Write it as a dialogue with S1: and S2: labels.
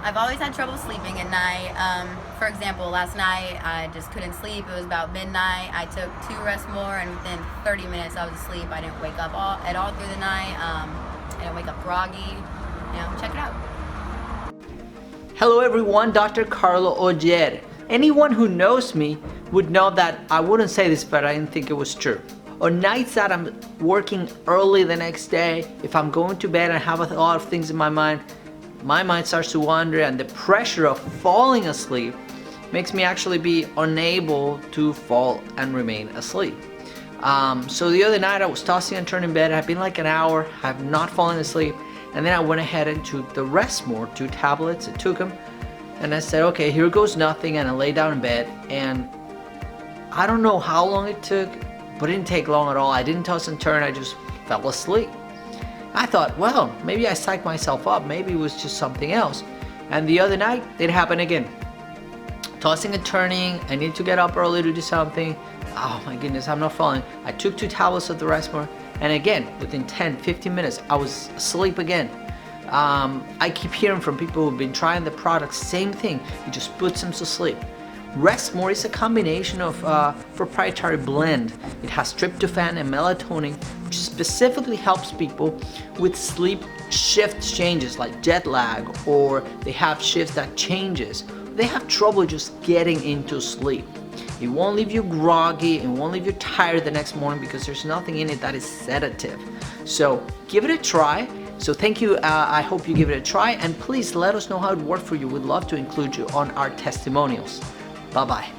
S1: I've always had trouble sleeping at night. For example, last night I just couldn't sleep. It was about midnight. I took 2 Rest More, and within 30 minutes I was asleep. I didn't wake up at all through the night. I didn't wake up groggy. Check it out.
S2: Hello everyone, Dr. Carlo Ogier. Anyone who knows me would know that I wouldn't say this, but I didn't think it was true. On nights that I'm working early the next day, if I'm going to bed and have a lot of things in my mind starts to wander, and the pressure of falling asleep makes me actually be unable to fall and remain asleep. So the other night I was tossing and turning in bed. I've been like an hour, have not fallen asleep, and then I went ahead and took the Rest More, 2 tablets. I took them and I said, okay, here goes nothing, and I lay down in bed, and I don't know how long it took, but it didn't take long at all. I didn't toss and turn, I just fell asleep. I thought, well, maybe I psyched myself up, maybe it was just something else. And the other night, it happened again. Tossing and turning, I need to get up early to do something. Oh my goodness, I'm not falling. I took 2 tablets of the Rest More, and again, within 10-15 minutes, I was asleep again. I keep hearing from people who've been trying the product, same thing, it just puts them to sleep. Rest More is a combination of proprietary blend. It has tryptophan and melatonin, which specifically helps people with sleep shift changes like jet lag, or they have shifts that changes. They have trouble just getting into sleep. It won't leave you groggy, it won't leave you tired the next morning because there's nothing in it that is sedative. So give it a try. So thank you, I hope you give it a try, and please let us know how it worked for you. We'd love to include you on our testimonials. Bye-bye.